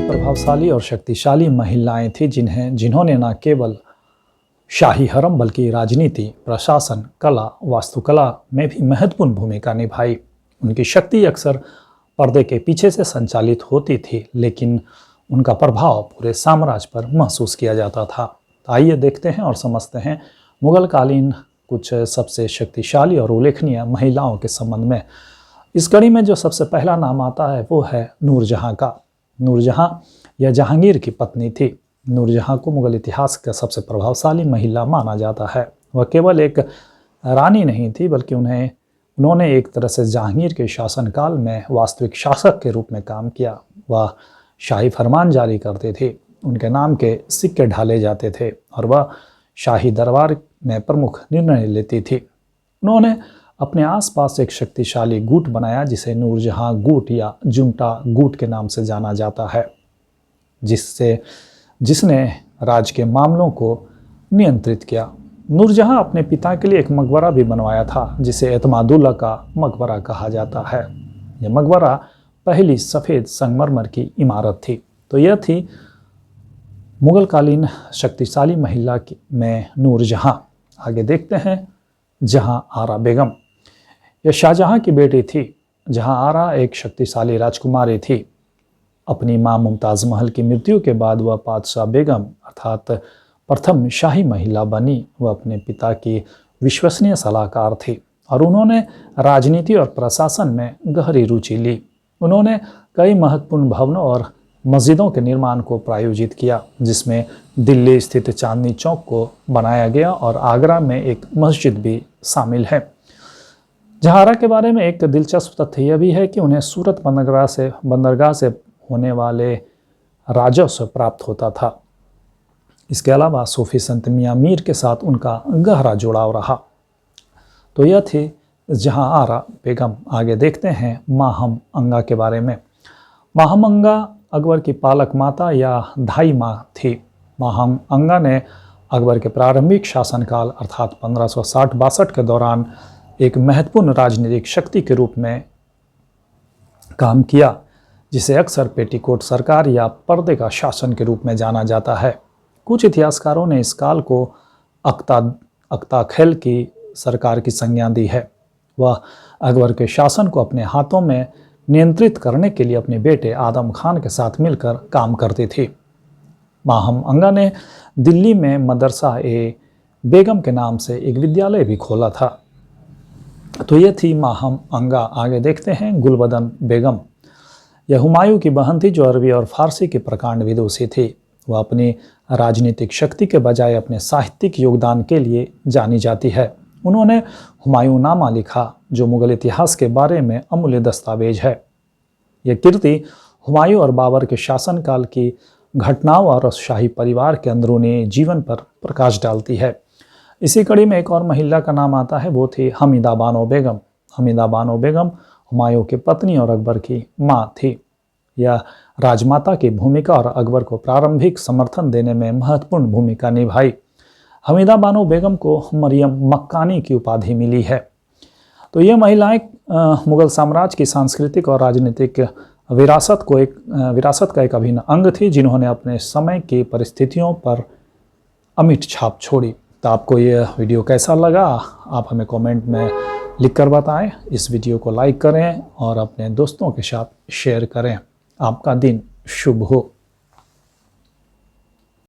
प्रभावशाली और शक्तिशाली महिलाएं थीं जिन्होंने न केवल शाही हरम बल्कि राजनीति, प्रशासन, कला, वास्तुकला में भी महत्वपूर्ण भूमिका निभाई। उनकी शक्ति अक्सर पर्दे के पीछे से संचालित होती थी, लेकिन उनका प्रभाव पूरे साम्राज्य पर महसूस किया जाता था। आइए देखते हैं और समझते हैं मुगल कालीन कुछ सबसे शक्तिशाली और उल्लेखनीय महिलाओं के संबंध में। इस कड़ी में जो सबसे पहला नाम आता है वो है नूरजहां का। नूरजहां यह जहांगीर की पत्नी थी। नूरजहां को मुगल इतिहास का सबसे प्रभावशाली महिला माना जाता है। वह केवल एक रानी नहीं थी, बल्कि उन्होंने एक तरह से जहांगीर के शासनकाल में वास्तविक शासक के रूप में काम किया। वह शाही फरमान जारी करते थे, उनके नाम के सिक्के ढाले जाते थे और वह शाही दरबार में प्रमुख निर्णय लेती थी। उन्होंने अपने आसपास एक शक्तिशाली गुट बनाया जिसे नूरजहां गुट या जुमटा गुट के नाम से जाना जाता है, जिसने राज्य के मामलों को नियंत्रित किया। नूरजहां अपने पिता के लिए एक मकबरा भी बनवाया था, जिसे एतमादुल्ला का मकबरा कहा जाता है। यह मकबरा पहली सफ़ेद संगमरमर की इमारत थी। तो यह थी मुगल कालीन शक्तिशाली महिला में नूरजहां। आगे देखते हैं जहां आरा बेगम। यह शाहजहां की बेटी थी। जहां आरा एक शक्तिशाली राजकुमारी थी। अपनी मां मुमताज़ महल की मृत्यु के बाद वह पातशाह बेगम अर्थात प्रथम शाही महिला बनी। वह अपने पिता की विश्वसनीय सलाहकार थी और उन्होंने राजनीति और प्रशासन में गहरी रुचि ली। उन्होंने कई महत्वपूर्ण भवनों और मस्जिदों के निर्माण को प्रायोजित किया, जिसमें दिल्ली स्थित चांदनी चौक को बनाया गया और आगरा में एक मस्जिद भी शामिल है। जहारा के बारे में एक दिलचस्प तथ्य यह भी है कि उन्हें सूरत बंदरगाह से होने वाले राजस्व प्राप्त होता था। इसके अलावा सूफी संत मियां मीर के साथ उनका गहरा जुड़ाव रहा। तो यह थी जहां आरा बेगम। आगे देखते हैं माहम अंगा के बारे में। माहम अंगा अकबर की पालक माता या धाई माँ थी। माहम अंगा ने अकबर के प्रारंभिक शासनकाल अर्थात 1560-62 के दौरान एक महत्वपूर्ण राजनीतिक शक्ति के रूप में काम किया, जिसे अक्सर पेटीकोट सरकार या पर्दे का शासन के रूप में जाना जाता है। कुछ इतिहासकारों ने इस काल को अख्ता खैल की सरकार की संज्ञा दी है। वह अकबर के शासन को अपने हाथों में नियंत्रित करने के लिए अपने बेटे आदम खान के साथ मिलकर काम करती थी। माहम अंगा ने दिल्ली में मदरसा ए बेगम के नाम से एक विद्यालय भी खोला था। तो यह थी माहम अंगा। आगे देखते हैं गुलबदन बेगम। यह हुमायूं की बहन थी, जो अरबी और फारसी की प्रकांड विदुषी थी। वह अपनी राजनीतिक शक्ति के बजाय अपने साहित्यिक योगदान के लिए जानी जाती है। उन्होंने हुमायूंनामा लिखा, जो मुगल इतिहास के बारे में अमूल्य दस्तावेज है। यह कृति हुमायूं और बाबर के शासनकाल की घटनाओं और शाही परिवार के अंदरूनी जीवन पर प्रकाश डालती है। इसी कड़ी में एक और महिला का नाम आता है, वो थी हमीदा बानो बेगम। हमीदा बानो बेगम हुमायूं की पत्नी और अकबर की माँ थी। यह राजमाता की भूमिका और अकबर को प्रारंभिक समर्थन देने में महत्वपूर्ण भूमिका निभाई। हमीदा बानो बेगम को मरियम मक्कानी की उपाधि मिली है। तो ये महिलाएं मुगल साम्राज्य की सांस्कृतिक और राजनीतिक विरासत का एक अभिन्न अंग थी, जिन्होंने अपने समय की परिस्थितियों पर अमिट छाप छोड़ी। तो आपको ये वीडियो कैसा लगा, आप हमें कमेंट में लिखकर बताएं। इस वीडियो को लाइक करें और अपने दोस्तों के साथ शेयर करें। आपका दिन शुभ हो।